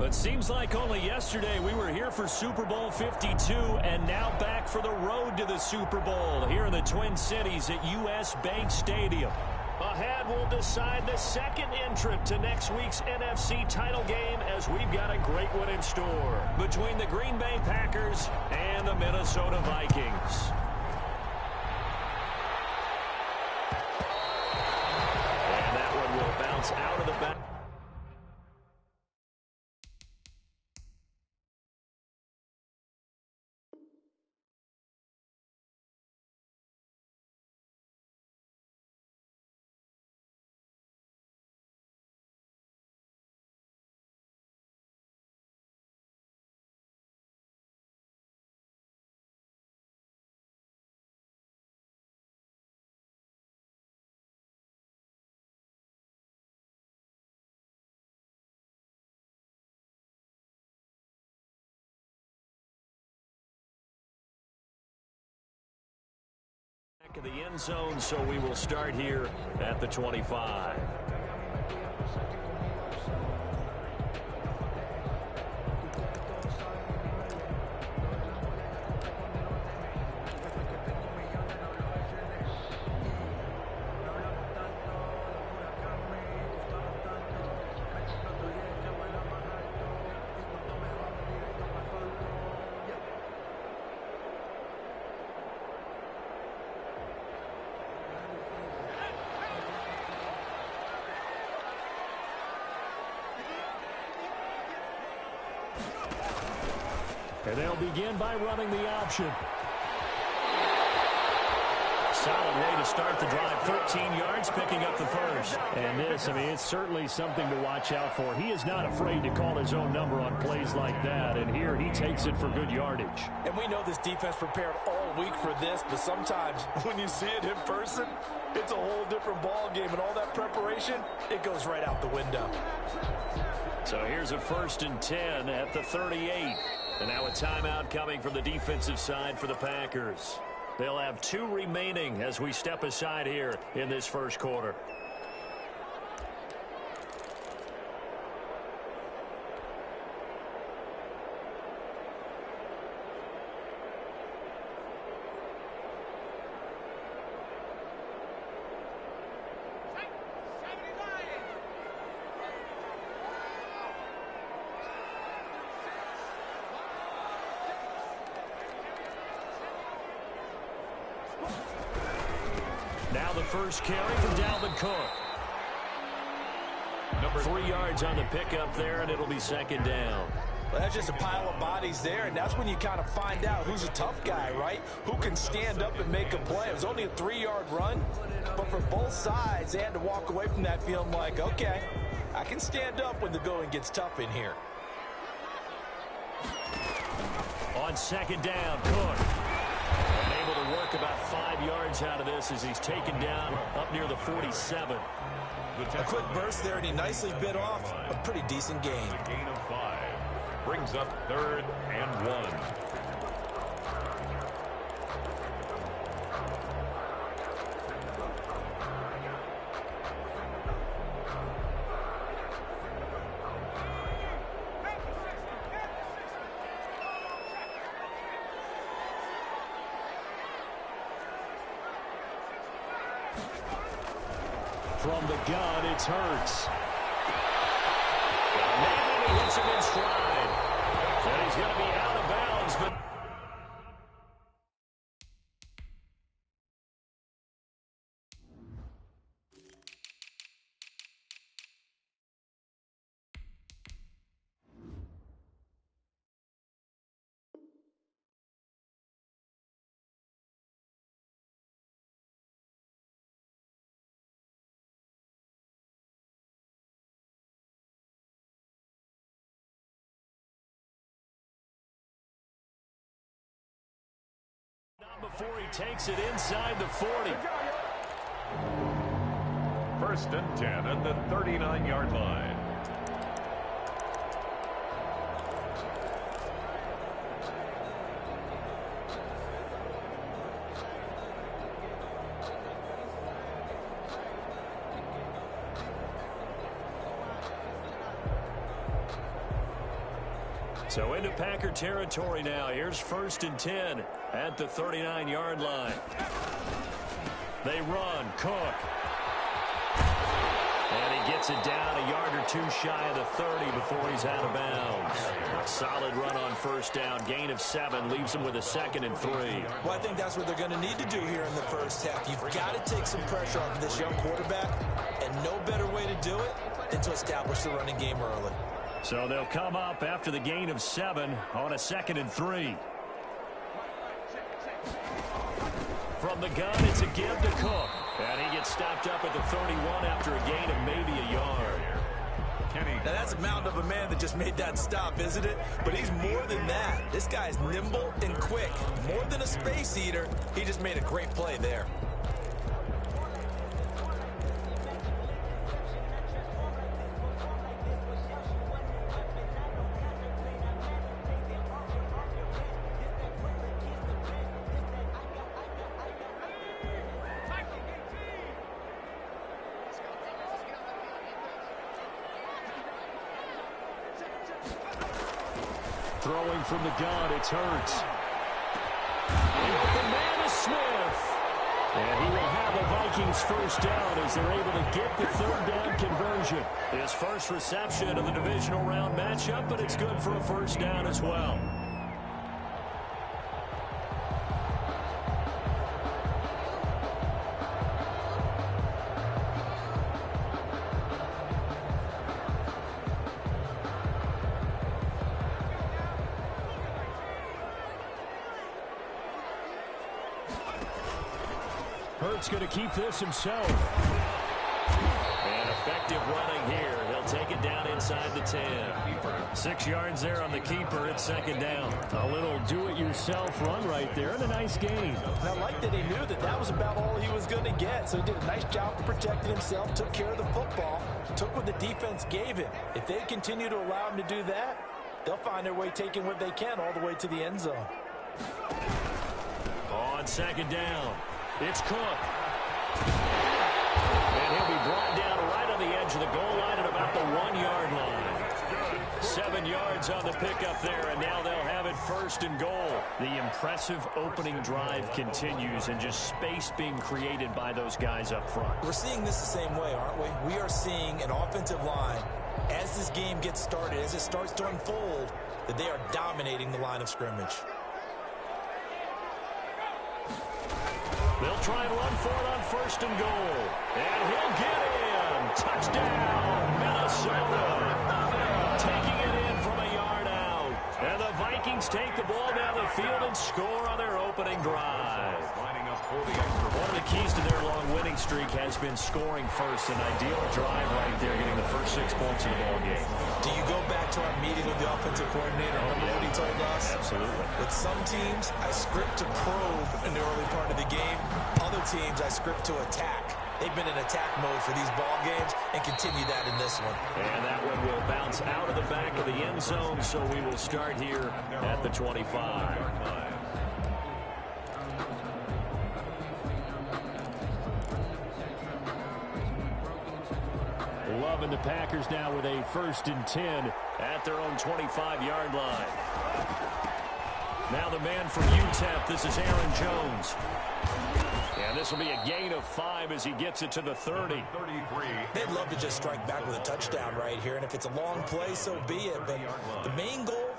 It seems like only yesterday we were here for Super Bowl 52 and now back for the road to the Super Bowl here in the Twin Cities at US Bank Stadium. Ahead, we'll decide the second entrant to next week's NFC title game as we've got a great one in store between the Green Bay Packers and the Minnesota Vikings. And that one will bounce out of the back. Of the end zone, so we will start here at the 25. And they'll begin by running the option. Solid way to start the drive. 13 yards, picking up the first. And this, I mean, it's certainly something to watch out for. He is not afraid to call his own number on plays like that. And here he takes it for good yardage. And we know this defense prepared all week for this, but sometimes when you see it in person, it's a whole different ball game. And all that preparation, it goes right out the window. So here's a 1st and 10 at the 38. And now a timeout coming from the defensive side for the Packers. They'll have 2 remaining as we step aside here in this first quarter. Now the first carry from Dalvin Cook. 3 yards on the pickup there, and it'll be 2nd down. Well, that's just a pile of bodies there, and that's when you kind of find out who's a tough guy, right? Who can stand up and make a play. It was only a 3-yard run, but for both sides, they had to walk away from that feeling like, okay, I can stand up when the going gets tough in here. On 2nd down, Cook. And able to work about 5 yards out of this as he's taken down up near the 47. A quick burst there, and he nicely bit off a pretty decent gain. A gain of 5. Brings up 3rd and 1. From the gun, it's Hurts. Maybe he hits him in stride. And he's going to be out of bounds, but... before he takes it inside the 40. 1st and 10 at the 39-yard line. So into Packer territory now. Here's 1st and 10 at the 39-yard line. They run. Cook. And he gets it down a yard or two shy of the 30 before he's out of bounds. A solid run on 1st down. Gain of 7 leaves him with a 2nd and 3. Well, I think that's what they're going to need to do here in the first half. You've got to take some pressure off of this young quarterback, and no better way to do it than to establish the running game early. So they'll come up after the gain of 7 on a 2nd and 3. From the gun, it's a give to Cook. And he gets stopped up at the 31 after a gain of maybe a yard. Now that's a mound of a man that just made that stop, isn't it? But he's more than that. This guy's nimble and quick. More than a space eater, he just made a great play there. Throwing from the gun, it's Hurts. The man is Smith. And he will have the Vikings 1st down as they're able to get the 3rd down conversion. His first reception of the divisional round matchup, but it's good for a 1st down as well. Hurts going to keep this himself. And effective running here. He'll take it down inside the 10. 6 yards there on the keeper. It's 2nd down. A little do-it-yourself run right there and a nice gain. And I like that he knew that that was about all he was going to get. So he did a nice job of protecting himself, took care of the football, took what the defense gave him. If they continue to allow him to do that, they'll find their way taking what they can all the way to the end zone. On 2nd down. It's Cook. And he'll be brought down right on the edge of the goal line at about the 1-yard line. 7 yards on the pickup there, and now they'll have it 1st and goal. The impressive opening drive continues, and just space being created by those guys up front. We're seeing this the same way, aren't we? We are seeing an offensive line, as this game gets started, as it starts to unfold, that they are dominating the line of scrimmage. They'll try and run for it on 1st and goal. And he'll get in. Touchdown, Minnesota. Taking it in from a yard out. And the Vikings take the ball down the field and score on their opening drive. One of the keys to their long winning streak has been scoring first. An ideal drive right there, getting the first 6 points of the ball game. Do you go back to our meeting with the offensive coordinator? Remember what he told us? Absolutely. With some teams, I script to probe in the early part of the game. Other teams, I script to attack. They've been in attack mode for these ball games and continue that in this one. And that one will bounce out of the back of the end zone, so we will start here at the 25. Loving the Packers now with a 1st and 10 at their own 25-yard line. Now the man from UTEP, this is Aaron Jones. And this will be a gain of 5 as he gets it to the 30. They'd love to just strike back with a touchdown right here, and if it's a long play, so be it. But the main goal,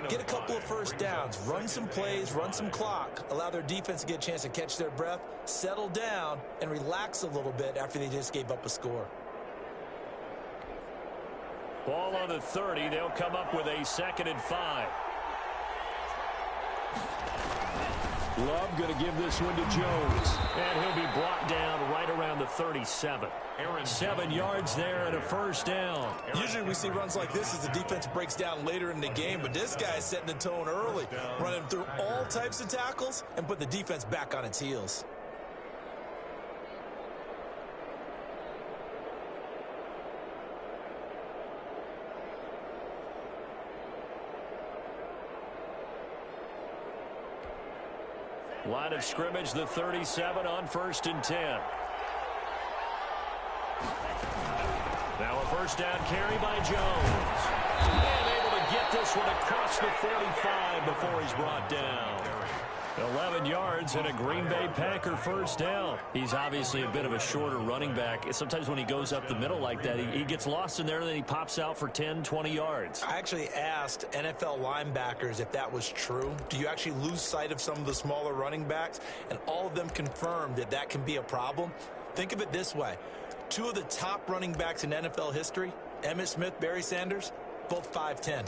get a couple of 1st downs, run some plays, run some clock, allow their defense to get a chance to catch their breath, settle down, and relax a little bit after they just gave up a score. Ball on the 30. They'll come up with a 2nd and 5. Love going to give this one to Jones. And he'll be brought down right around the 37. 7 yards there and a 1st down. Usually we see runs like this as the defense breaks down later in the game, but this guy is setting the tone early, running through all types of tackles and put the defense back on its heels. Line of scrimmage, the 37 on 1st and 10. Now a 1st down carry by Jones. And able to get this one across the 45 before he's brought down. 11 yards and a Green Bay Packer first down. He's obviously a bit of a shorter running back. Sometimes when he goes up the middle like that, he gets lost in there, and then he pops out for 10, 20 yards. I actually asked NFL linebackers if that was true. Do you actually lose sight of some of the smaller running backs? And all of them confirmed that that can be a problem. Think of it this way. Two of the top running backs in NFL history, Emmitt Smith, Barry Sanders, both 5'10".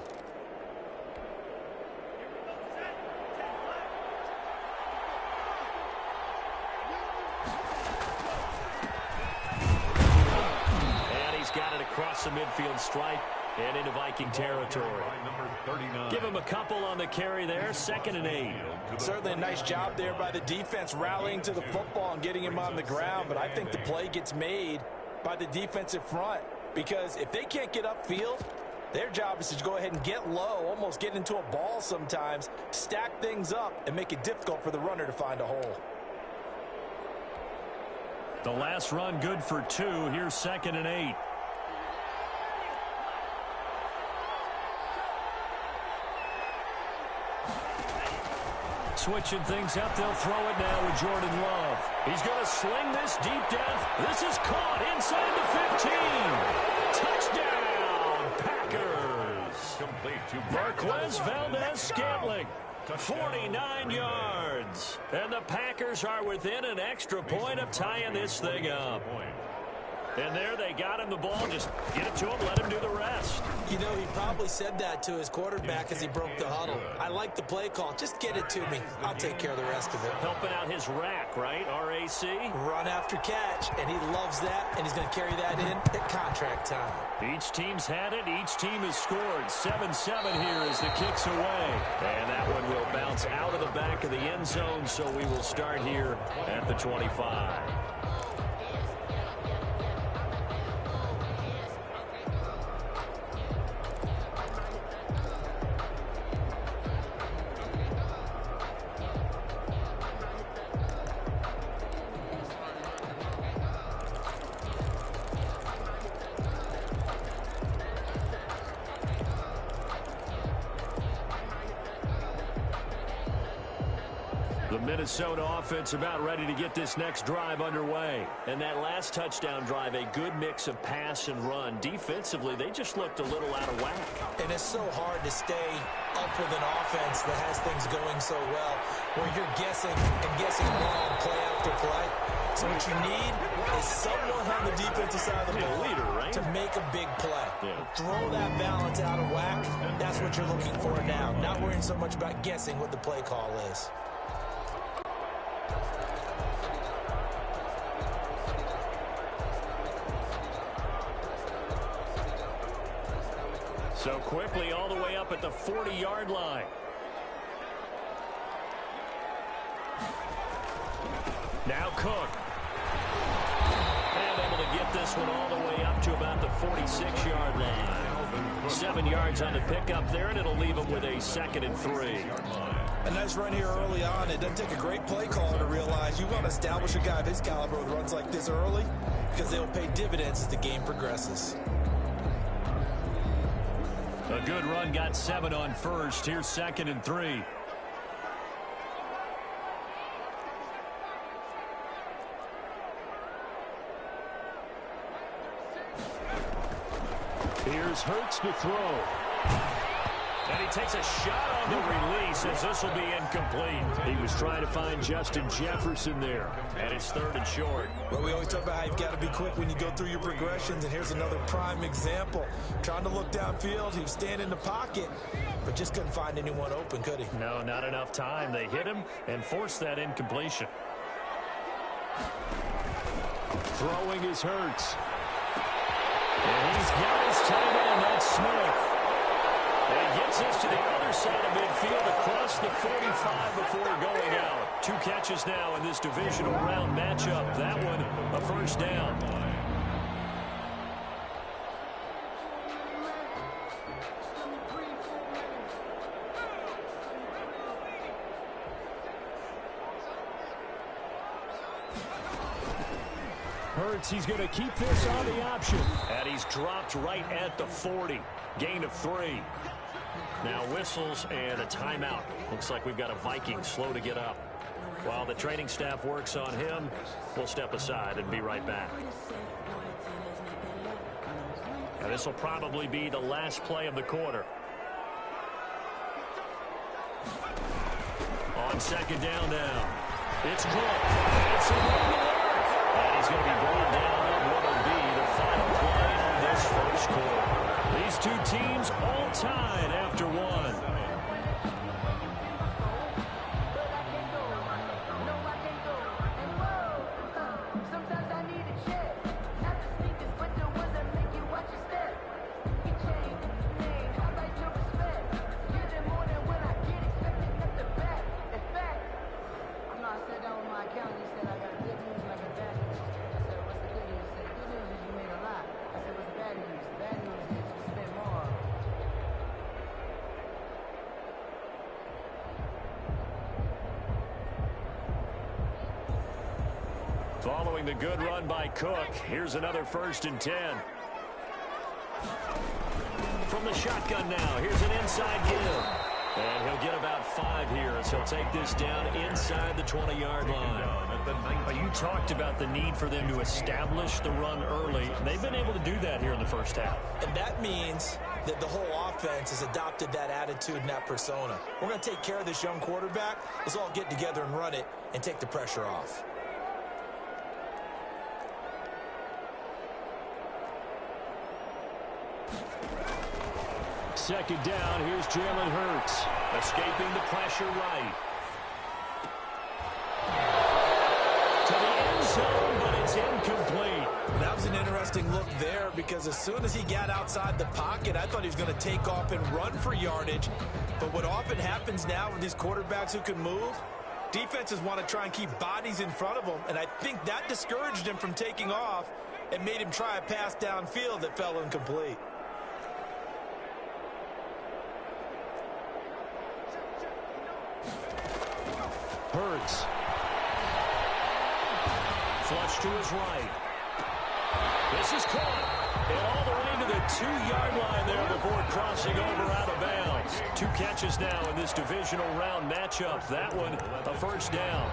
Across the midfield stripe and into Viking territory. Give him a couple on the carry there. 2nd and 8. Certainly a nice job there by the defense rallying to the football and getting him on the ground. But I think the play gets made by the defensive front, because if they can't get upfield, their job is to go ahead and get low, almost get into a ball sometimes, stack things up, and make it difficult for the runner to find a hole. The last run good for 2. Here's 2nd and 8. Switching things up, they'll throw it now with Jordan Love. He's going to sling this deep down. This is caught inside the 15. Touchdown, Packers. Complete to Marquez Valdez-Scantling. 49 yards. And the Packers are within an extra point of tying this thing up. And there they got him the ball. Just get it to him, let him do the rest. You know, he probably said that to his quarterback as he broke the huddle. I like the play call. Just get it to me. I'll take care of the rest of it. Helping out his rack, right? RAC. Run after catch, and he loves that, and he's going to carry that in at contract time. Each team's had it. Each team has scored. 7-7 here as the kick's away. And that one will bounce out of the back of the end zone, so we will start here at the 25. Minnesota offense about ready to get this next drive underway. And that last touchdown drive, a good mix of pass and run. Defensively, they just looked a little out of whack. And it's so hard to stay up with an offense that has things going so well, where you're guessing and guessing wrong play after play. So what you need is someone on the defensive side of the ball to make a big play. Throw that balance out of whack. That's what you're looking for now. Not worrying so much about guessing what the play call is. So quickly all the way up at the 40-yard line. Now Cook. And able to get this one all the way up to about the 46-yard line. 7 yards on the pickup there, and it'll leave him with a 2nd and 3. A nice run here early on. It doesn't take a great play caller to realize you want to establish a guy of his caliber with runs like this early, because they'll pay dividends as the game progresses. A good run, got 7 on first. Here's 2nd and 3. Here's Hurts to throw. And he takes a shot on the release as this will be incomplete. He was trying to find Justin Jefferson there. And it's 3rd and short. Well, we always talk about how you've got to be quick when you go through your progressions. And here's another prime example. Trying to look downfield. He was standing in the pocket, but just couldn't find anyone open, could he? No, not enough time. They hit him and forced that incompletion. Throwing is Hurts. And he's got his tight end. That's Smith. And he gets this to the other side of midfield across the 45 before going out. 2 catches now in this divisional round matchup. That one, a first down. Hurts, he's going to keep this on the option. And he's dropped right at the 40. Gain of 3. Now whistles and a timeout. Looks like we've got a Viking slow to get up. While the training staff works on him, we'll step aside and be right back. Now this will probably be the last play of the quarter. On second down now. It's Cook. It's a and he's going to be brought down on what will be the final play of this first quarter. These two teams all tied after one. Following the good run by Cook, here's another 1st and 10. From the shotgun now, here's an inside give. And he'll get about 5 here as he'll take this down inside the 20-yard line. You talked about the need for them to establish the run early. They've been able to do that here in the first half. And that means that the whole offense has adopted that attitude and that persona. We're going to take care of this young quarterback. Let's all get together and run it and take the pressure off. Second down, here's Jalen Hurts, escaping the pressure right. To the end zone, but it's incomplete. That was an interesting look there because as soon as he got outside the pocket, I thought he was going to take off and run for yardage. But what often happens now with these quarterbacks who can move, defenses want to try and keep bodies in front of them, and I think that discouraged him from taking off and made him try a pass downfield that fell incomplete. Hurts. Flush to his right. This is caught. And all the way to the 2-yard line there before crossing over out of bounds. 2 catches now in this divisional round matchup. That one, a 1st down.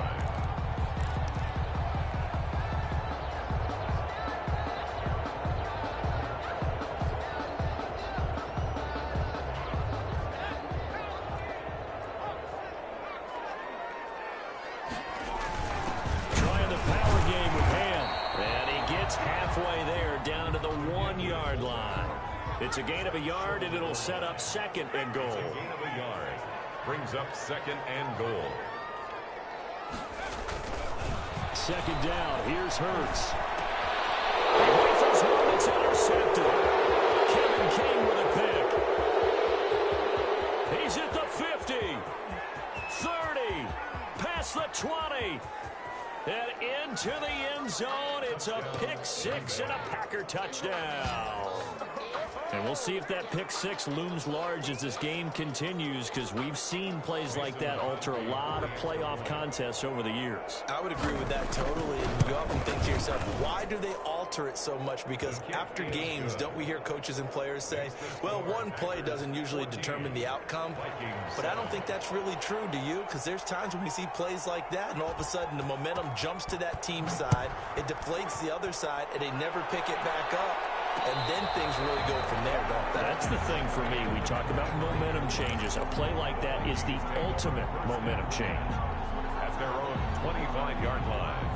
It's a gain of a yard, and it'll set up 2nd and goal. A gain of a yard brings up 2nd and goal. 2nd down. Here's Hurts. He rifles one that's intercepted. Kevin King with a pick. He's at the 50, 30, past the 20, and into the end zone. It's a pick 6 and a Packer touchdown. And we'll see if that pick 6 looms large as this game continues, because we've seen plays like that alter a lot of playoff contests over the years. I would agree with that totally. And you often think to yourself, why do they alter it so much? Because after games, don't we hear coaches and players say, well, one play doesn't usually determine the outcome. But I don't think that's really true, do you? Because there's times when we see plays like that, and all of a sudden the momentum jumps to that team side, it deflates the other side, and they never pick it back up. And then things really go from there, don't they? That's the thing for me. We talk about momentum changes. A play like that is the ultimate momentum change. At their own 25-yard line.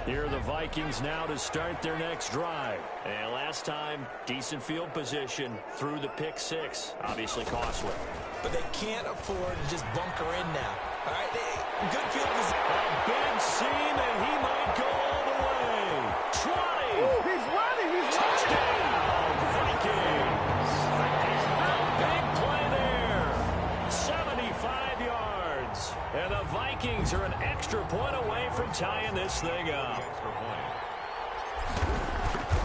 Here are the Vikings now to start their next drive. And last time, decent field position through the pick 6. Obviously costly. But they can't afford to just bunker in now. All right, good field position. A big seam, and he might go all the way. 20. Ooh, he's running. He's Touchdown, Vikings. A big play there. 75 yards. And the Vikings are an extra point away from tying this thing up.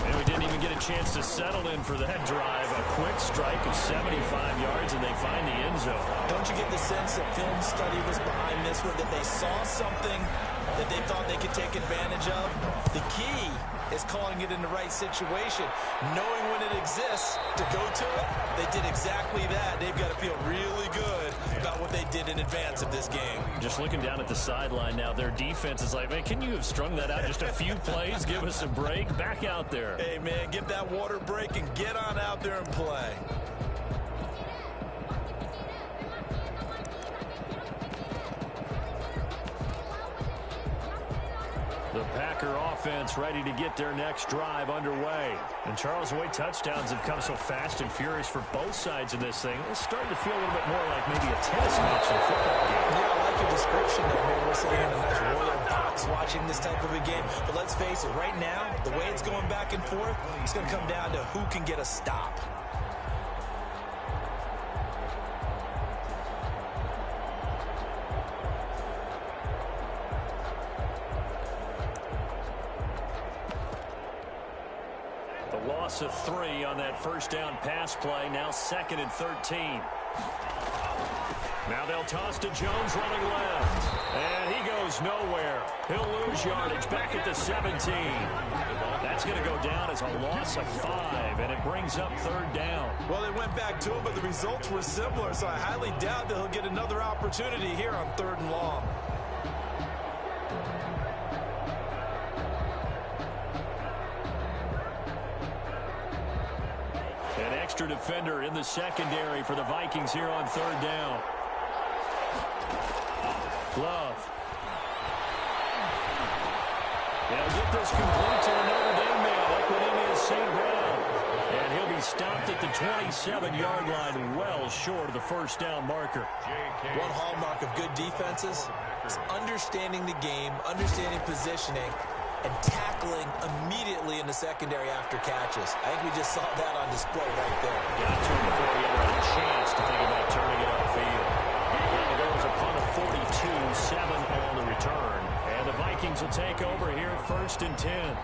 And we didn't even get a chance to settle in for that drive. A quick strike of 75 yards, and they find the end zone. Don't you get the sense that film study was behind this one, that they saw something that they thought they could take advantage of? The key is calling it in the right situation, knowing when it exists to go to it. They did exactly that. They've got to feel really good about what they did in advance of this game. Just looking down at the sideline now, their defense is like, man, can you have strung that out just a few plays? Give us a break. Back out there. Hey, man, give that water break and get on out there and play. The Packer offense ready to get their next drive underway. And Charles, the way touchdowns have come so fast and furious for both sides in this thing, it's starting to feel a little bit more like maybe a tennis match in a football game. Yeah, I like your description there, man. We're sitting in a nice royal box watching this type of a game. But let's face it, right now, the way it's going back and forth, it's going to come down to who can get a stop. Loss of 3 on that first down pass play. Now 2nd and 13. Now they'll toss to Jones running left. And he goes nowhere. He'll lose yardage back at the 17. That's going to go down as a loss of 5, and it brings up 3rd down. Well, they went back to him, but the results were similar, so I highly doubt that he'll get another opportunity here on 3rd and long. An extra defender in the secondary for the Vikings here on 3rd down. Love. They'll get this complete to the Notre Dame man, Equinemius St. Brown. And he'll be stopped at the 27-yard line, well short of the first down marker. One hallmark of good defenses is understanding the game, understanding positioning, and tackling immediately in the secondary after catches. I think we just saw that on display right there. Got to him before he had a chance to think about turning it upfield. Now there was a punt of 42, 7 on the return. And the Vikings will take over here at 1st and 10.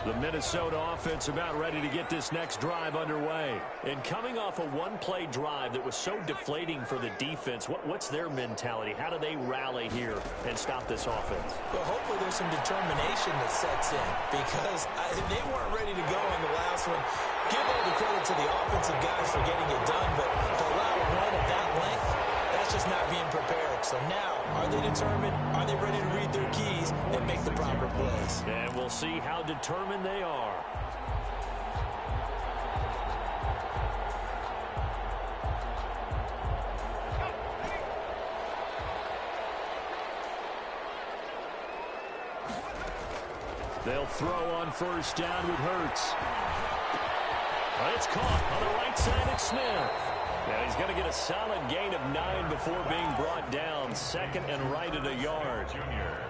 The Minnesota offense about ready to get this next drive underway. And coming off a one-play drive that was so deflating for the defense, what's their mentality? How do they rally here and stop this offense? Well, hopefully there's some determination that sets in, because they weren't ready to go on the last one. Give all the credit to the offensive guys for getting it done, but to allow a run of that length, that's just not being prepared. So now, are they determined? Are they ready to read their keys and make the proper plays? And we'll see how determined they are. They'll throw on first down with Hurts. But it's caught on the right side of Smith. Now he's going to get a solid gain of 9 before being brought down. 2nd and right at a yard.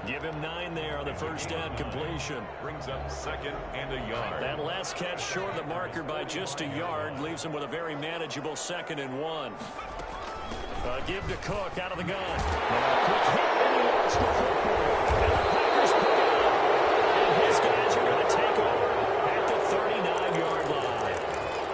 Give him 9 there on the first down completion. Brings up 2nd and a yard. That last catch short of the marker by just a yard leaves him with a very manageable 2nd and 1. Give to Cook out of the gun. Now Cook hit and he lost the football. And the Packers pick it up. And his guys are going to take over at the 39-yard line.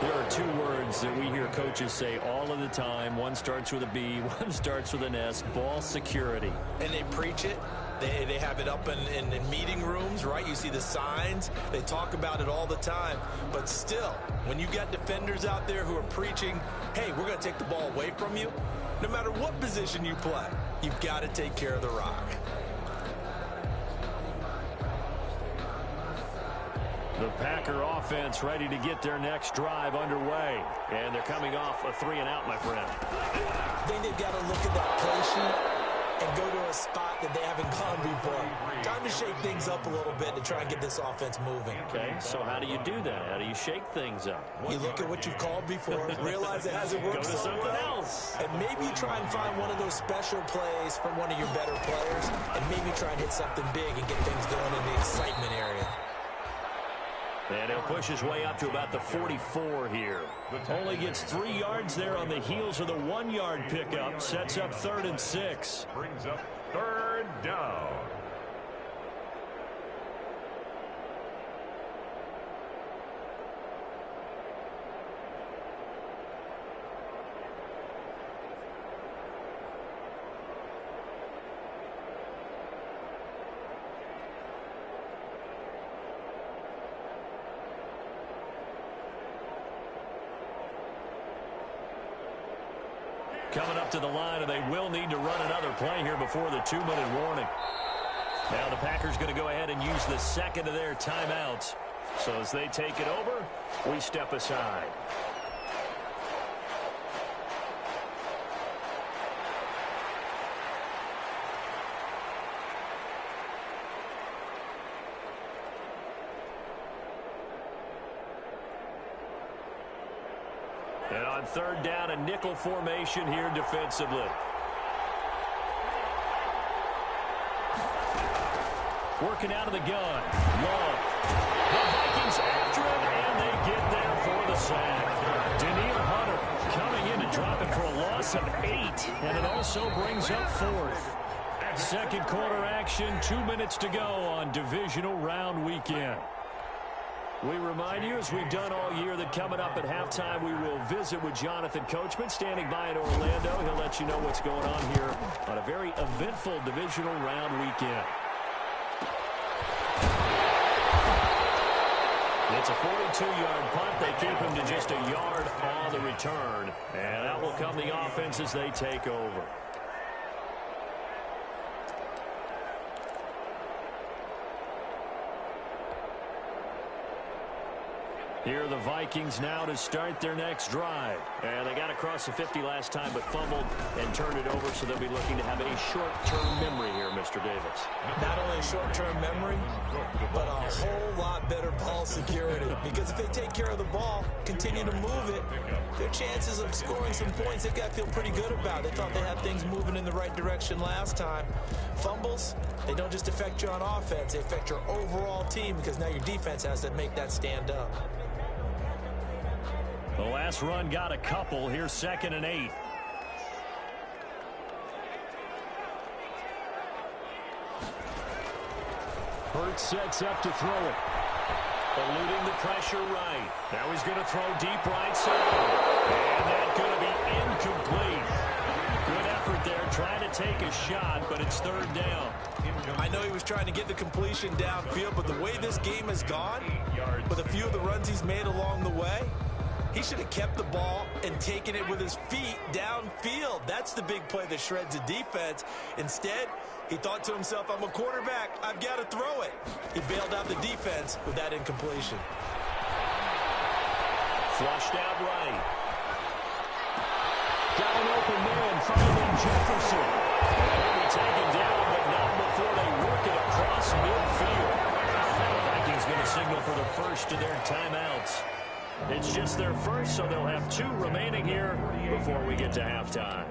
There are 2 words that we hear coaches say all of the time. One starts with a B, one starts with an S. Ball security. And they preach it. They have it up in meeting rooms, right? You see the signs. They talk about it all the time. But still, when you got defenders out there who are preaching, hey, we're going to take the ball away from you, no matter what position you play, you've got to take care of the rock. The Packer offense ready to get their next drive underway. And they're coming off a 3-and-out, my friend. I think they've got to look at that play sheet and go to a spot that they haven't gone before. Time to shake things up a little bit to try and get this offense moving. Okay, so how do you do that? How do you shake things up? You look at what you've called before, realize it hasn't worked Go to so something well, else. and maybe try and find one of those special plays from one of your better players, and maybe try and hit something big and get things going in the excitement area. And he'll push his way up to about the 44 here. Only gets 3 yards there on the heels of the 1-yard pickup. Sets up 3rd and 6. Brings up 3rd down. coming up to the line, and they will need to run another play here before the 2-minute warning. Now the Packers going to go ahead and use the second of their timeouts. So as they take it over, we step aside. And on third down, a nickel formation here defensively. Working out of the gun. Love. The Vikings after him, and they get there for the sack. Daniil Hunter coming in and dropping for a loss of 8. And it also brings up fourth. Second quarter action, 2 minutes to go on divisional round weekend. We remind you, as we've done all year, that coming up at halftime, we will visit with Jonathan Coachman standing by in Orlando. He'll let you know what's going on here on a very eventful divisional round weekend. It's a 42-yard punt. They keep him to just a yard on the return. And that will come the offense as they take over. Here are the Vikings now to start their next drive. And they got across the 50 last time, but fumbled and turned it over, so they'll be looking to have a short-term memory here, Mr. Davis. Not only a short-term memory, but a whole lot better ball security. Because if they take care of the ball, continue to move it, their chances of scoring some points, they've got to feel pretty good about. They thought they had things moving in the right direction last time. Fumbles, they don't just affect you on offense, they affect your overall team, because now your defense has to make that stand up. The last run got a couple. Here's 2nd and 8. Hurts sets up to throw it. Eluding the pressure right. Now he's going to throw deep right side. And that's going to be incomplete. Good effort there, trying to take a shot, but it's third down. I know he was trying to get the completion downfield, but the way this game has gone, with a few of the runs he's made along the way, he should have kept the ball and taken it with his feet downfield. That's the big play that shreds the defense. Instead, he thought to himself, I'm a quarterback, I've got to throw it. He bailed out the defense with that incompletion. Flushed out right. Got an open man, following Jefferson. And he'll be taken down, but not before they work it across midfield. The Vikings going to signal for the first of their timeouts. It's just their first, so they'll have 2 remaining here before we get to halftime.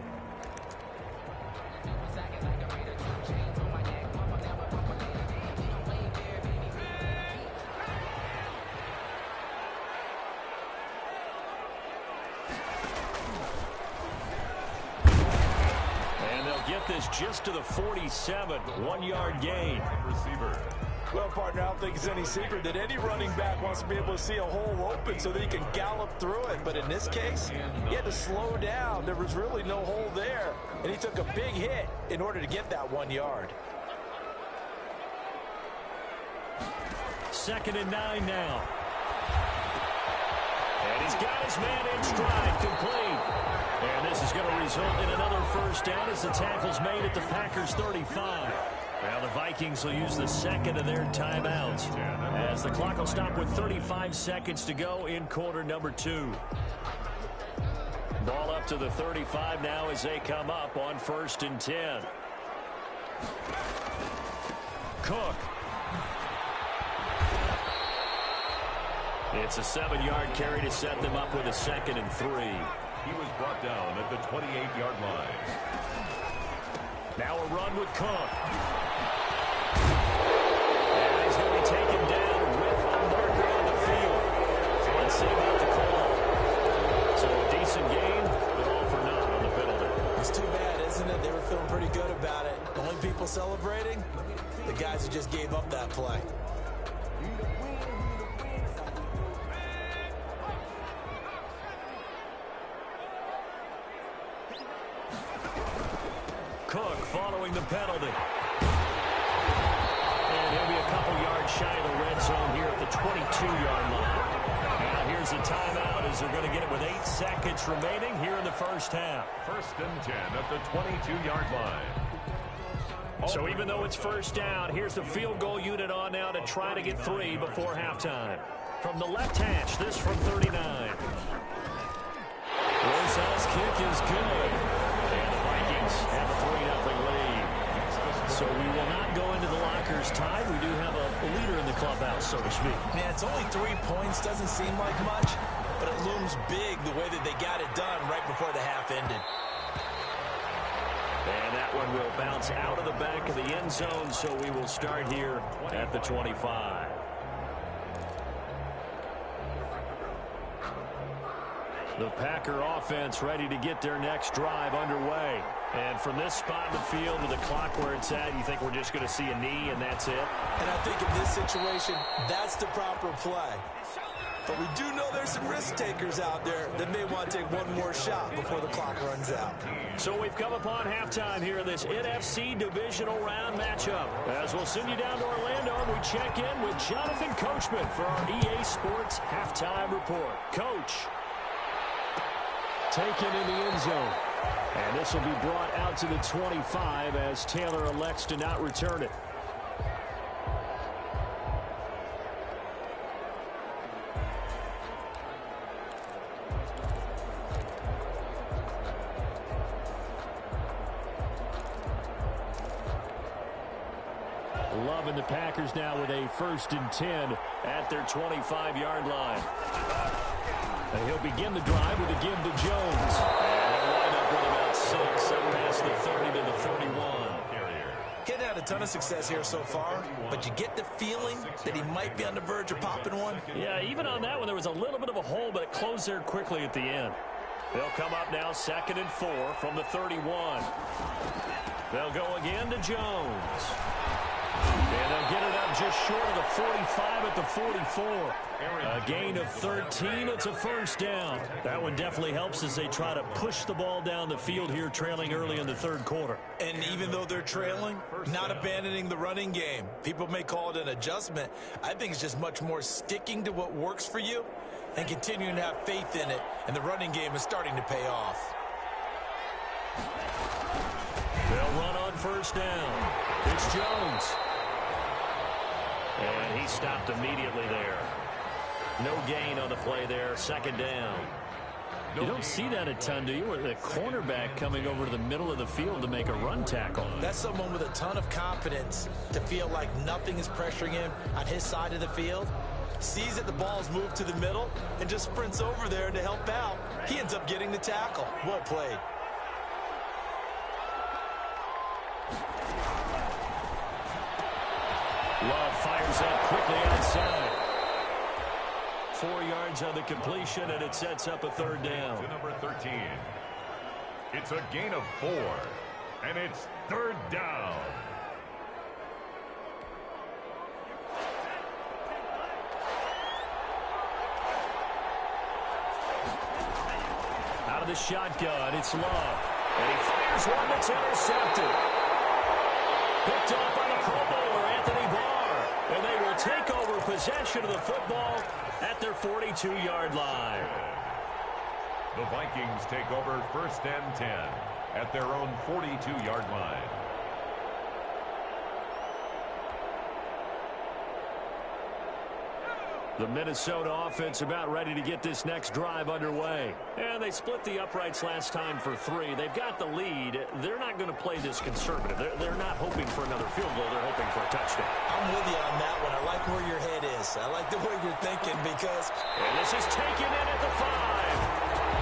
And they'll get this just to the 47, 1-yard gain. Receiver. Well, partner, I don't think it's any secret that any running back wants to be able to see a hole open so that he can gallop through it. But in this case, he had to slow down. There was really no hole there. And he took a big hit in order to get that 1 yard. 2nd and 9 now. And he's got his man in stride, complete. And this is going to result in another first down as the tackle's made at the Packers' 35. Now the Vikings will use the second of their timeouts as the clock will stop with 35 seconds to go in quarter number 2. Ball up to the 35 now as they come up on 1st and 10. Cook. It's a 7-yard carry to set them up with a 2nd and 3. He was brought down at the 28-yard line. Now a run with Cook. And he's going to be taken down with a marker on the field. So let's see about the call. So a decent gain, but all for naught on the penalty. It's too bad, isn't it? They were feeling pretty good about it. The only people celebrating, the guys who just gave up that play. Cook following the penalty. And he'll be a couple yards shy of the red zone here at the 22-yard line. Now here's a timeout as they're going to get it with 8 seconds remaining here in the first half. 1st and 10 at the 22-yard line. So even though it's first down, here's the field goal unit on now to try to get 3 before halftime. From the left hash, this from 39. Rosa's kick is good. And the Vikings have a 3-0 lead. So we will not go into the lockers tied. We do have a leader in the clubhouse, so to speak. Man, it's only 3 points. Doesn't seem like much, but it looms big the way that they got it done right before the half ended. And that one will bounce out of the back of the end zone, so we will start here at the 25. The Packer offense ready to get their next drive underway. And from this spot in the field with the clock where it's at, you think we're just going to see a knee and that's it? And I think in this situation, that's the proper play. But we do know there's some risk takers out there that may want to take one more shot before the clock runs out. So we've come upon halftime here in this NFC divisional round matchup. As we'll send you down to Orlando, and we check in with Jonathan Coachman for our EA Sports Halftime Report. Coach. Taken in the end zone. And this will be brought out to the 25 as Taylor elects to not return it. Loving the Packers now with a 1st and 10 at their 25-yard line. And he'll begin the drive with a give to Jones. And he'll wind up with about 6 up past the 30 to the 31. He's had a ton of success here so far, but you get the feeling that he might be on the verge of popping one. Yeah, even on that one, there was a little bit of a hole, but it closed there quickly at the end. They'll come up now 2nd and 4 from the 31. They'll go again to Jones. And they'll get it up just short of the 45 at the 44. A gain of 13. It's a 1st down. That one definitely helps as they try to push the ball down the field here, trailing early in the 3rd quarter. And even though they're trailing, not abandoning the running game. People may call it an adjustment. I think it's just much more sticking to what works for you and continuing to have faith in it. And the running game is starting to pay off. They'll run on 1st down. It's Jones. And he stopped immediately there. No gain on the play there. 2nd down. You don't see that a ton, do you? With a cornerback coming over to the middle of the field to make a run tackle. That's someone with a ton of confidence to feel like nothing is pressuring him on his side of the field. Sees that the ball's moved to the middle and just sprints over there to help out. He ends up getting the tackle. Well played. Love fires up quickly outside. 4 yards on the completion, and it sets up a 3rd down. To number 13. It's a gain of 4, and it's 3rd down. Out of the shotgun, it's Love. And he fires one that's intercepted. Picked up by the Pro Bowler, Anthony Barr. And they will take over possession of the football at their 42-yard line. The Vikings take over 1st and 10 at their own 42-yard line. The Minnesota offense about ready to get this next drive underway. And they split the uprights last time for 3. They've got the lead. They're not going to play this conservative. They're not hoping for another field goal. They're hoping for a touchdown. I'm with you on that one. I like where your head is. I like the way you're thinking because... And this is taken in at the 5.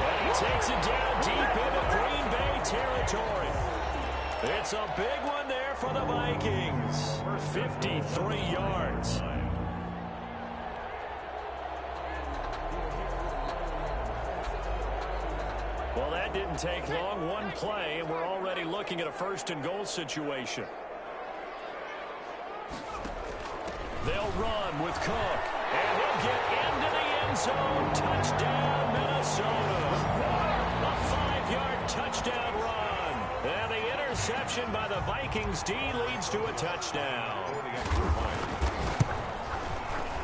And he takes it down deep into Green Bay territory. It's a big one there for the Vikings. 53 yards. Well, that didn't take long. One play, and we're already looking at a 1st and goal situation. They'll run with Cook, and he'll get into the end zone. Touchdown, Minnesota. A 5-yard touchdown run. And the interception by the Vikings D leads to a touchdown.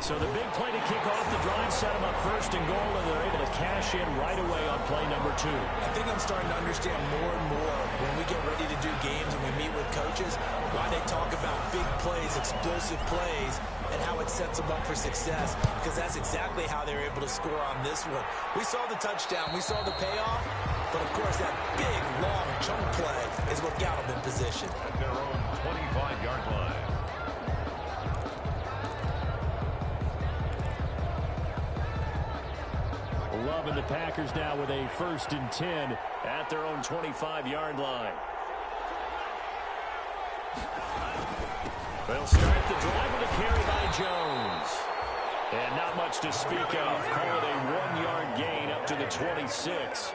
So the big play to kick off the drive set them up first and goal, and they're able to cash in right away on play number 2. I think I'm starting to understand more and more when we get ready to do games and we meet with coaches why they talk about big plays, explosive plays, and how it sets them up for success, because that's exactly how they're able to score on this one. We saw the touchdown, we saw the payoff, but of course that big, long chunk play is what got them in position. At their own 25-yard line. Loving the Packers now with a 1st and 10 at their own 25-yard line. They'll start the drive with a carry by Jones. And not much to speak of. Call it a 1-yard gain up to the 26.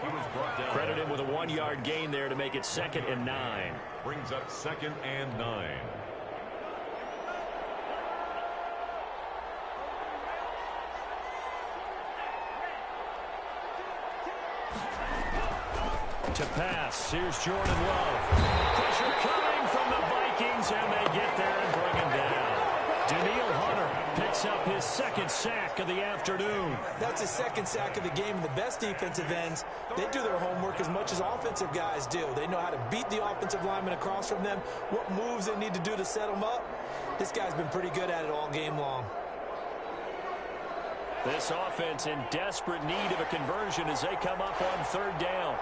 Credit him with a 1-yard gain there to make it 2nd and 9. Brings up 2nd and 9. To pass, here's Jordan Love. Pressure coming from the Vikings, and they get there and bring him down. Daniil Hunter picks up his 2nd sack of the afternoon. That's his 2nd sack of the game. The best defensive ends, they do their homework as much as offensive guys do. They know how to beat the offensive lineman across from them, what moves they need to do to set them up. This guy's been pretty good at it all game long. This offense in desperate need of a conversion as they come up on 3rd down.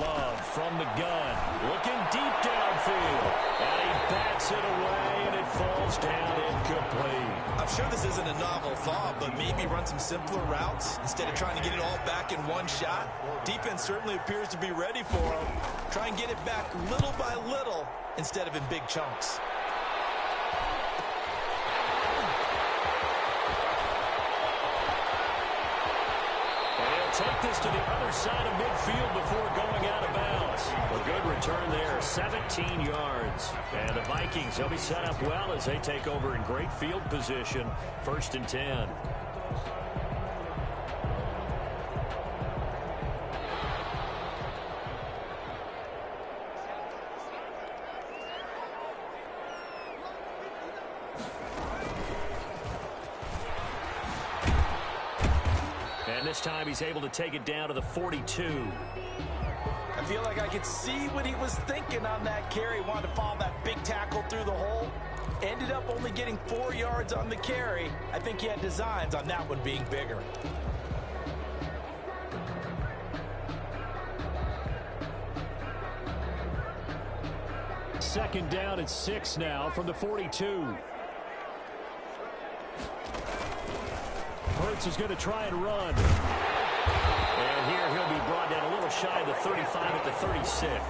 Love from the gun, looking deep downfield, and he bats it away, and it falls down incomplete. I'm sure this isn't a novel thought, but maybe run some simpler routes instead of trying to get it all back in one shot. Defense certainly appears to be ready for him. Try and get it back little by little instead of in big chunks. Take this to the other side of midfield before going out of bounds. A good return there, 17 yards. And the Vikings, they'll be set up well as they take over in great field position, 1st and 10. This time he's able to take it down to the 42. I feel like I could see what he was thinking on that carry. Wanted to follow that big tackle through the hole. Ended up only getting 4 yards on the carry. I think he had designs on that one being bigger. Second down at 6 now from the 42. Hurts is going to try and run. And here he'll be brought down a little shy of the 35 at the 36.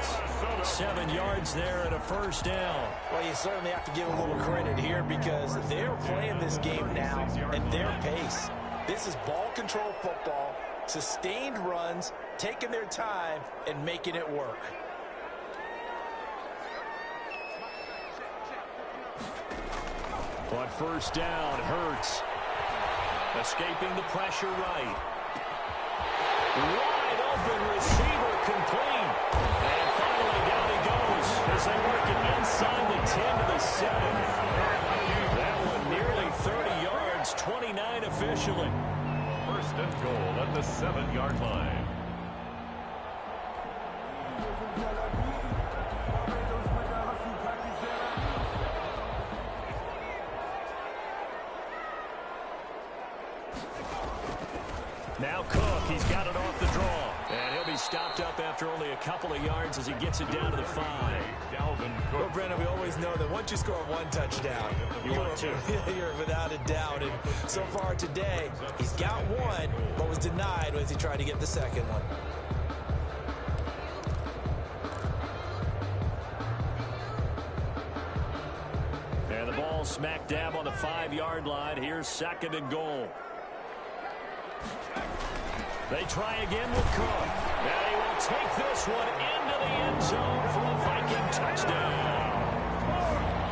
7 yards there and a 1st down. Well, you certainly have to give a little credit here because they're playing this game now at their pace. This is ball control football, sustained runs, taking their time, and making it work. On 1st down, Hurts. Escaping the pressure right. Wide open receiver complete. And finally down he goes as they work it inside the 10 to the 7. That one nearly 30 yards, 29 officially. 1st and goal at the 7-yard line. Now Cook, he's got it off the draw. And he'll be stopped up after only a couple of yards as he gets it down to the 5. Well, Brandon, we always know that once you score 1 touchdown, you're without a doubt. And so far today, he's got 1, but was denied as he tried to get the 2nd one. And the ball smack dab on the 5-yard line. Here's 2nd and goal. They try again with Cook. Now he will take this one into the end zone for a Viking touchdown.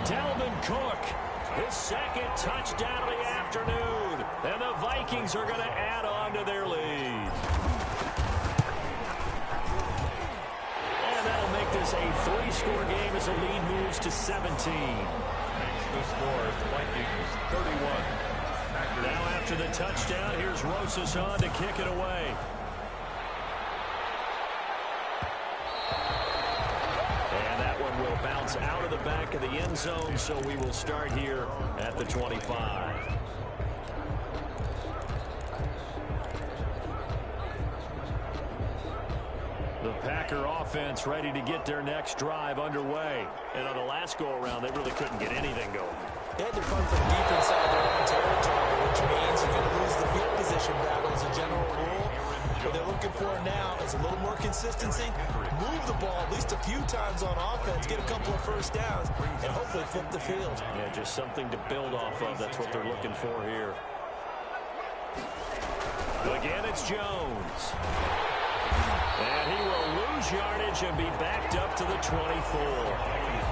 Dalvin Cook, his 2nd touchdown of the afternoon. And the Vikings are going to add on to their lead. And that'll make this a 3-score game as the lead moves to 17. The score is Vikings 31. Packers. Now after the touchdown, here's Rosas on to kick it away. And that one will bounce out of the back of the end zone, so we will start here at the 25. The Packer offense ready to get their next drive underway. And on the last go-around, they really couldn't get anything going. They had to come from deep inside their own territory, which means you're going to lose the field position battle as a general rule. What they're looking for now is a little more consistency, move the ball at least a few times on offense, get a couple of first downs, and hopefully flip the field. Yeah, just something to build off of. That's what they're looking for here. Again, it's Jones. And he will lose yardage and be backed up to the 24.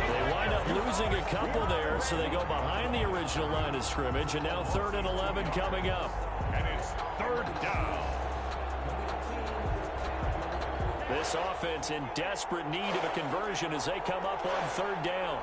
They wind up losing a couple there, so they go behind the original line of scrimmage, and now 3rd and 11 coming up. And it's 3rd down. This offense in desperate need of a conversion as they come up on 3rd down.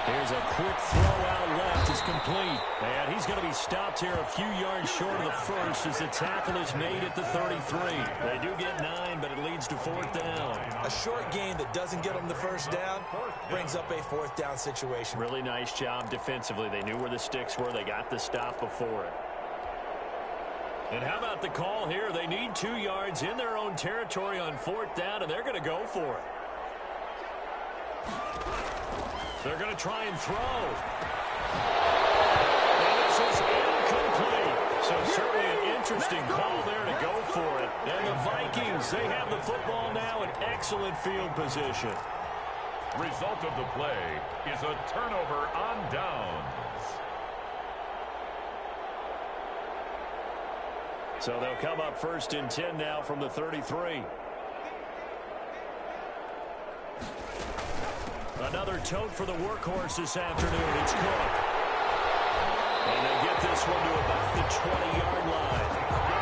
Here's a quick throw out left. It's complete. And he's going to be stopped here a few yards short of the first as the tackle is made at the 33. They do get 9, but it leads to 4th down. A short gain that doesn't get them the first down brings up a 4th down situation. Really nice job defensively. They knew where the sticks were. They got the stop before it. And how about the call here? They need 2 yards in their own territory on 4th down, and they're going to go for it. They're going to try and throw. And this is incomplete. So certainly an interesting call there to go for it. And the Vikings, they have the football now in excellent field position. Result of the play is a turnover on downs. So they'll come up 1st and 10 now from the 33. Another tote for the workhorse this afternoon. It's Cook. And they get this one to about the 20-yard line.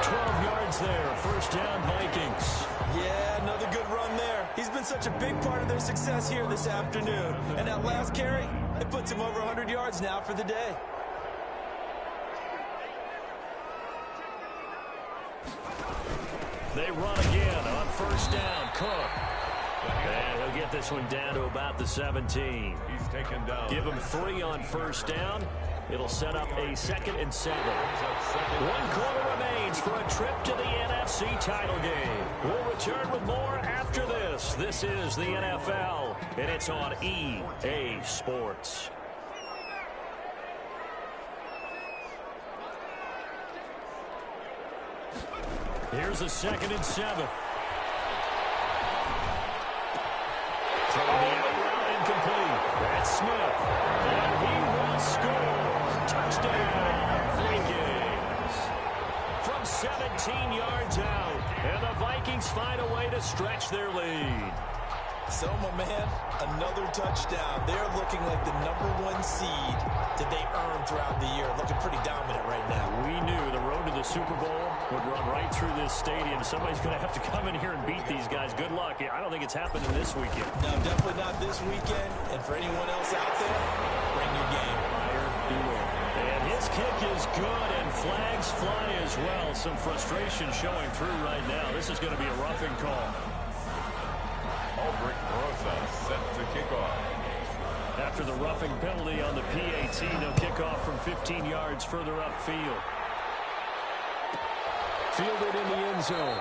12 yards there. 1st down, Vikings. Yeah, another good run there. He's been such a big part of their success here this afternoon. And that last carry, it puts him over 100 yards now for the day. They run again on 1st down. Cook. And he'll get this one down to about the 17. He's taken down. Give him 3 on 1st down. It'll set up a 2nd and 7. 1 quarter remains for a trip to the NFC title game. We'll return with more after this. This is the NFL, and it's on EA Sports. Here's a 2nd and 7. Throwing the out route incomplete. That's Smith. And he will score. Touchdown, Vikings. From 17 yards out. And the Vikings find a way to stretch their lead. So, my man, another touchdown. They're looking like the #1 seed that they earned throughout the year. Looking pretty dominant right now. We knew the road to the Super Bowl would run right through this stadium. Somebody's going to have to come in here and beat these guys. Good luck. I don't think it's happening this weekend. No, definitely not this weekend. And for anyone else out there, bring your game. Fire, beware. And his kick is good, and flags fly as well. Some frustration showing through right now. This is going to be a roughing call. Aldrich Rosa set to kick off. After the roughing penalty on the PAT, they'll kick off from 15 yards further upfield. Fielded in the end zone.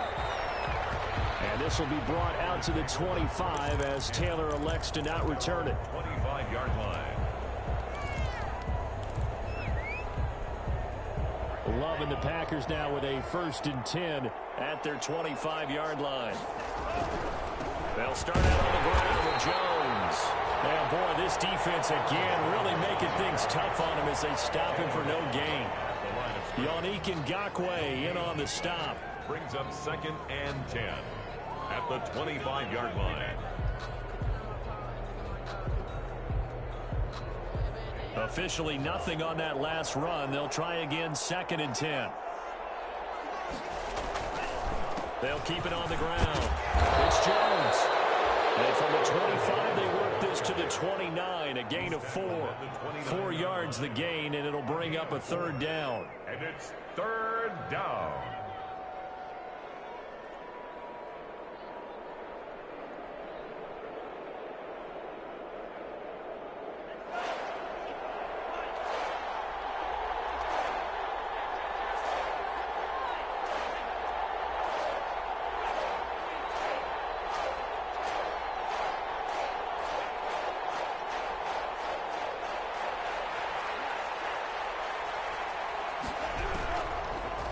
And this will be brought out to the 25 as Taylor elects to not return it. 25-yard line. Love and the Packers now with a 1st and 10 at their 25-yard line. They'll start out on the ground with Jones. And boy, this defense again really making things tough on him as they stop him for no gain. Yannick Ngakoue in on the stop. Brings up 2nd and 10 at the 25-yard line. Officially nothing on that last run. They'll try again 2nd and 10. They'll keep it on the ground. It's Jones. And from the 25, they work this to the 29, a gain of 4. 4 yards the gain, and it'll bring up a third down. And it's third down.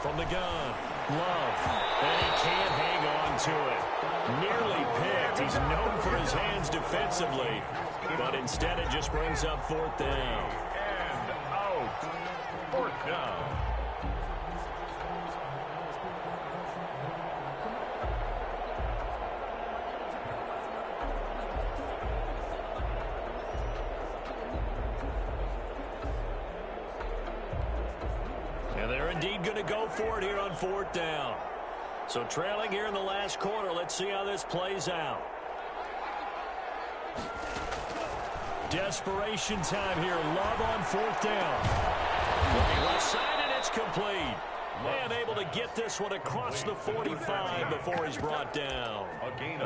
From the gun, Love, and he can't hang on to it. Nearly picked. He's known for his hands defensively, but instead it just brings up fourth down. And out. Fourth down. And they're indeed going to go for it here on fourth down. So trailing here in the last quarter, let's see how this plays out. Desperation time here. Love on fourth down. Looking left side, and it's complete. And able to get this one across the 45 before he's brought down.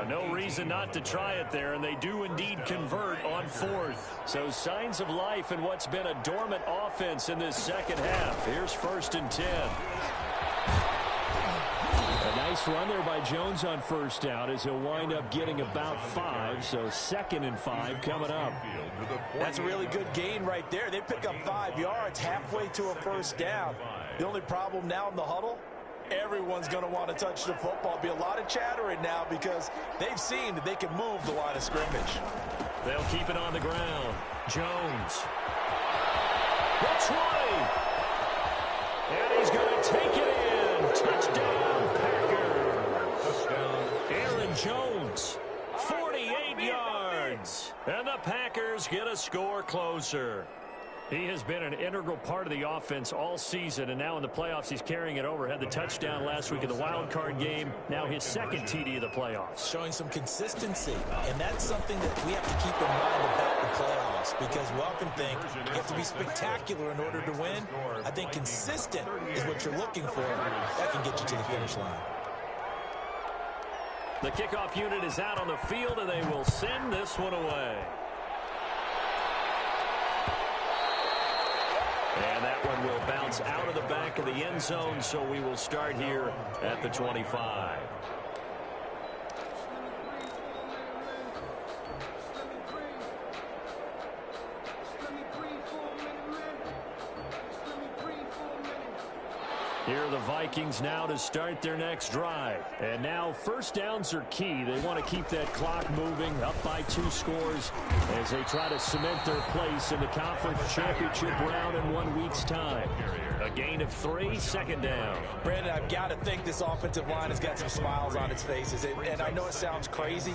No reason not to try it there, and they do indeed convert on fourth. So signs of life in what's been a dormant offense in this second half. Here's 1st and 10. A nice run there by Jones on first down as he'll wind up getting about 5. So 2nd and 5 coming up. That's a really good gain right there. They pick up 5 yards halfway to a first down. The only problem now in the huddle, everyone's going to want to touch the football. Be a lot of chattering now because they've seen that they can move the line of scrimmage. They'll keep it on the ground. Jones. That's right. And he's going to take it in. Touchdown, Packers. Touchdown. Aaron Jones, 48 yards. And the Packers get a score closer. He has been an integral part of the offense all season, and now in the playoffs he's carrying it over. Had the touchdown last week in the wild card game. Now his 2nd TD of the playoffs. Showing some consistency, and that's something that we have to keep in mind about the playoffs because we often think you have to be spectacular in order to win. I think consistent is what you're looking for. That can get you to the finish line. The kickoff unit is out on the field, and they will send this one away. And that one will bounce out of the back of the end zone, so we will start here at the 25. Here are the Vikings now to start their next drive. And now first downs are key. They want to keep that clock moving, up by 2 scores as they try to cement their place in the conference championship round in 1 week's time. A gain of 3, 2nd down. Brandon, I've got to think this offensive line has got some smiles on its faces. And I know it sounds crazy,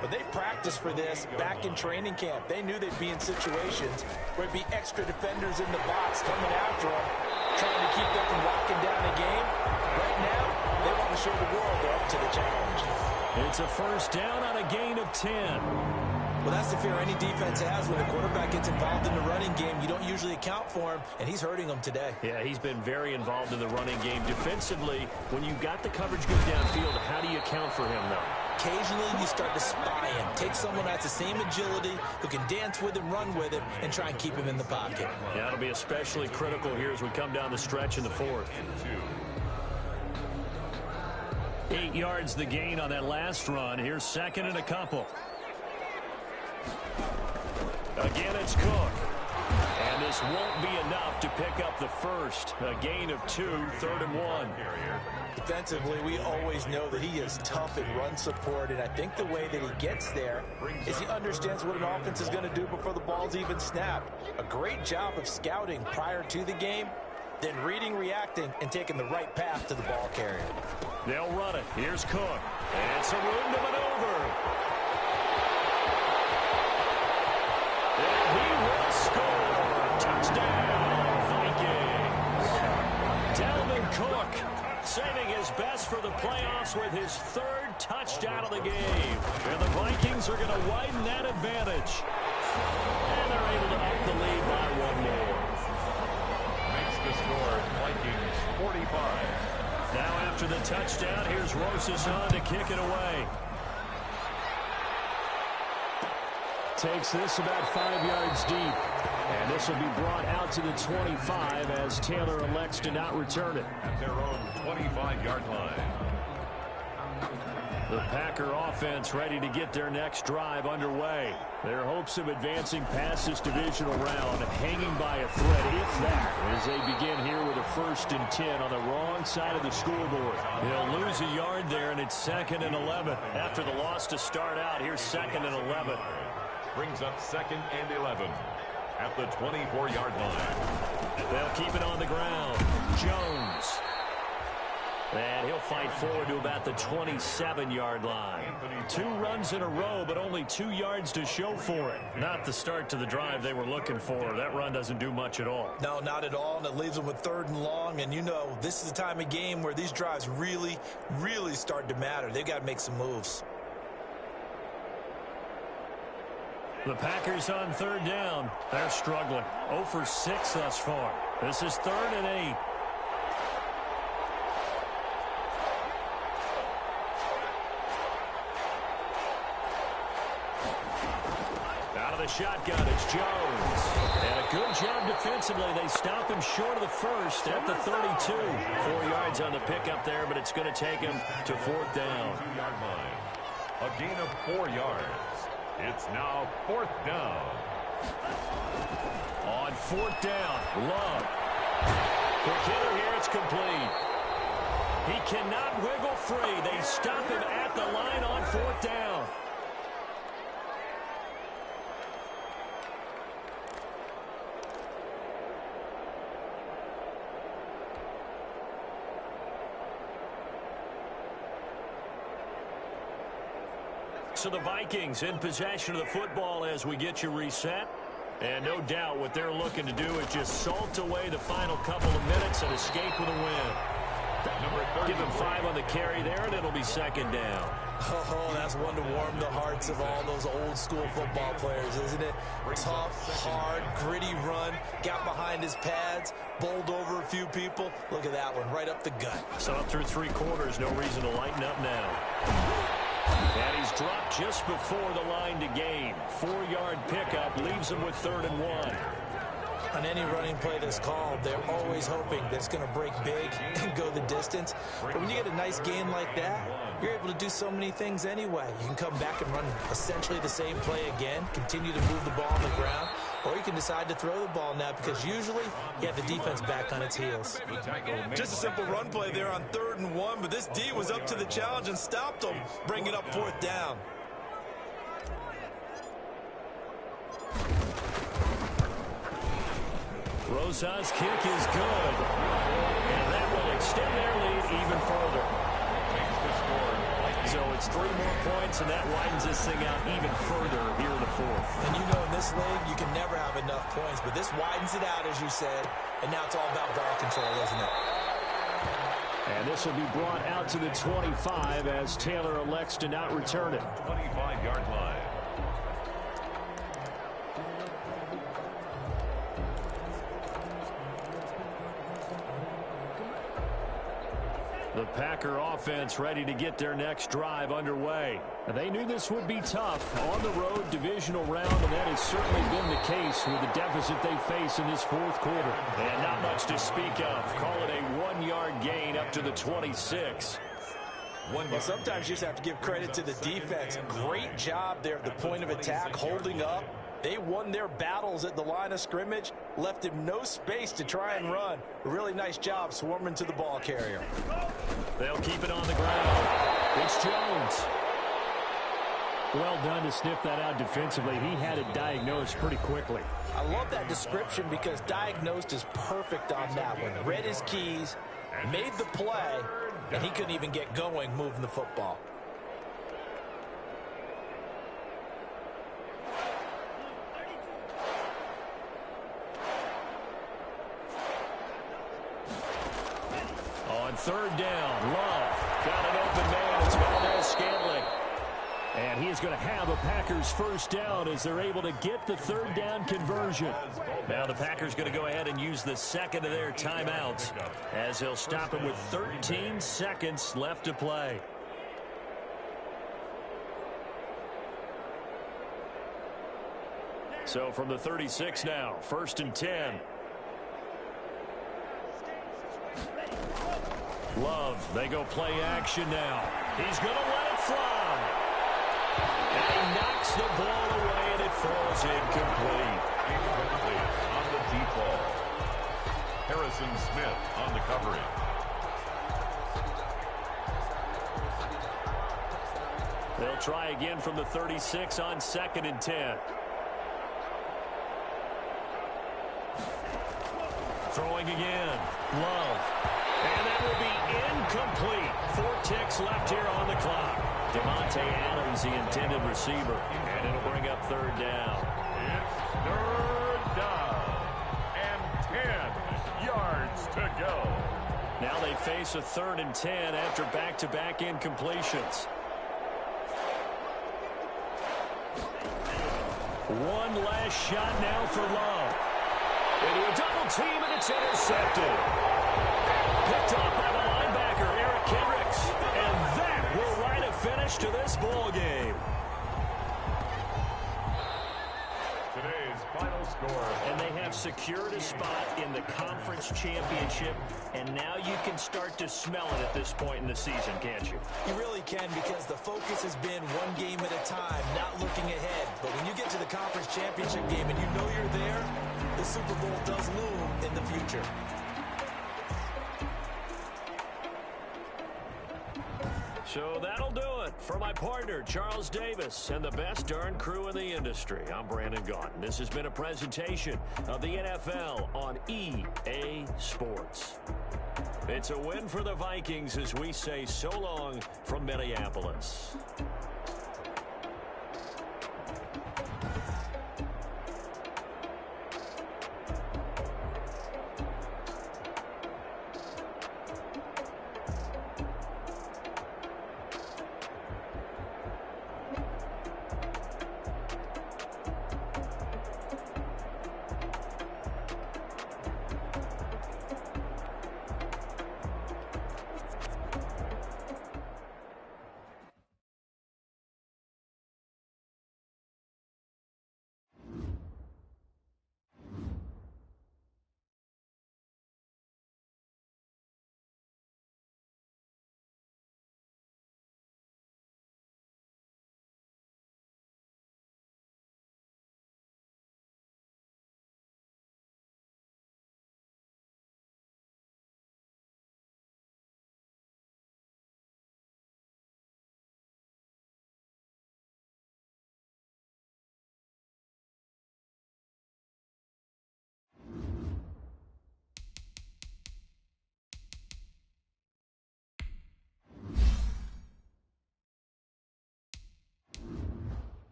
but they practiced for this back in training camp. They knew they'd be in situations where it'd be extra defenders in the box coming after them, trying to keep them from locking down a game. Right now, they want to show the world they're up to the challenge. It's a first down on a gain of 10. Well, that's the fear any defense has when the quarterback gets involved in the running game. You don't usually account for him, and he's hurting them today. Yeah, he's been very involved in the running game. Defensively, when you got the coverage good downfield, how do you account for him, though? Occasionally, you start to spy him. Take someone that has the same agility, who can dance with him, run with him, and try and keep him in the pocket. Yeah, that'll be especially critical here as we come down the stretch in the 4th. 8 yards the gain on that last run. Here's 2nd and a couple. Again, it's Cook. And this won't be enough to pick up the first. A gain of 2, 3rd and 1. Defensively, we always know that he is tough in run support, and I think the way that he gets there is he understands what an offense is going to do before the ball's even snapped. A great job of scouting prior to the game, then reading, reacting, and taking the right path to the ball carrier. They'll run it. Here's Cook. And some room to maneuver. And he will score. Touchdown, Vikings. Dalvin Cook Saving his best for the playoffs with his third touchdown of the game. And the Vikings are going to widen that advantage. And they're able to up the lead by one more. Makes the score Vikings 45. Now after the touchdown, here's Rosas on to kick it away. Takes this about 5 yards deep. And this will be brought out to the 25 as Taylor elects to not return it. At their own 25-yard line. The Packer offense ready to get their next drive underway. Their hopes of advancing past this divisional round hanging by a thread, if that, as they begin here with a 1st and 10 on the wrong side of the scoreboard. They'll lose a yard there, and it's 2nd and 11. After the loss to start out, here's 2nd and 11. Brings up 2nd and 11 at the 24-yard line. They'll keep it on the ground. Jones. And he'll fight forward to about the 27-yard line. 2 runs in a row, but only 2 yards to show for it. Not the start to the drive they were looking for. That run doesn't do much at all. No, not at all, and it leaves them with 3rd and long. And, you know, this is the time of game where these drives really, really start to matter. They've got to make some moves. The Packers on 3rd down. They're struggling. 0 for 6 thus far. This is 3rd and 8. Out of the shotgun, it's Jones. And a good job defensively. They stop him short of the 1st at the 32. 4 yards on the pickup there, but it's going to take him to 4th down. 2-yard line. A gain of 4 yards. It's now 4th down. On 4th down, Love. Quick hitter here, it's complete. He cannot wiggle free. They stop him at the line on 4th down. So the Vikings in possession of the football as we get you reset. And no doubt what they're looking to do is just salt away the final couple of minutes and escape with a win. Give him 5 on the carry there, and it'll be 2nd down. Oh, that's one to warm the hearts of all those old-school football players, isn't it? Tough, hard, gritty run, got behind his pads, bowled over a few people. Look at that one, right up the gut. So up through 3 quarters, no reason to lighten up now. And he's dropped just before the line to gain. 4-yard pickup leaves him with 3rd and 1. On any running play that's called, they're always hoping that it's going to break big and go the distance. But when you get a nice gain like that, you're able to do so many things anyway. You can come back and run essentially the same play again, continue to move the ball on the ground, or you can decide to throw the ball now because usually you have the defense back on its heels. Just a simple run play there on 3rd and 1, but this D was up to the challenge and stopped them, bringing up 4th down. Rosas' kick is good. And that will extend their lead even further. So it's 3 more points, and that widens this thing out even further here in the 4th. And you know in this league, you can never have enough points, but this widens it out, as you said, and now it's all about ball control, isn't it? And this will be brought out to the 25 as Taylor elects to not return it. 25-yard line. The Packer offense ready to get their next drive underway. They knew this would be tough on the road divisional round, and that has certainly been the case with the deficit they face in this 4th quarter. And not much to speak of. Call it a 1-yard gain up to the 26. Well, sometimes you just have to give credit to the defense. Great job there at the point of attack, holding up. They won their battles at the line of scrimmage, left him no space to try and run. A really nice job swarming to the ball carrier. They'll keep it on the ground. It's Jones. Well done to sniff that out defensively. He had it diagnosed pretty quickly. I love that description because diagnosed is perfect on that one. Read his keys, made the play, and he couldn't even get going moving the football. third down. Love got an open man. It's Valdez-Scantling. And he is going to have a Packers first down as they're able to get the third down conversion. Now the Packers going to go ahead and use the second of their timeouts as they'll stop him with 13 seconds left to play. So from the 36 now, 1st and 10. Love, they go play action now. He's going to let it fly. And he knocks the ball away, and it falls incomplete. Incomplete on the deep ball. Harrison Smith on the coverage. They'll try again from the 36 on 2nd and 10. Throwing again. Love. And that will be incomplete. 4 ticks left here on the clock. Devontae Adams, the intended receiver. And it'll bring up 3rd down. It's 3rd down. And 10 yards to go. Now they face a 3rd and 10 after back-to-back incompletions. One last shot now for Love. Into a double team, and it's intercepted. Picked off by the linebacker, Eric Kendricks. And that will write a finish to this ball game. Today's final score. And they have secured a spot in the conference championship. And now you can start to smell it at this point in the season, can't you? You really can, because the focus has been one game at a time, not looking ahead. But when you get to the conference championship game and you know you're there, the Super Bowl does loom in the future. So that'll do it for my partner, Charles Davis, and the best darn crew in the industry. I'm Brandon Gaudin. This has been a presentation of the NFL on EA Sports. It's a win for the Vikings as we say so long from Minneapolis.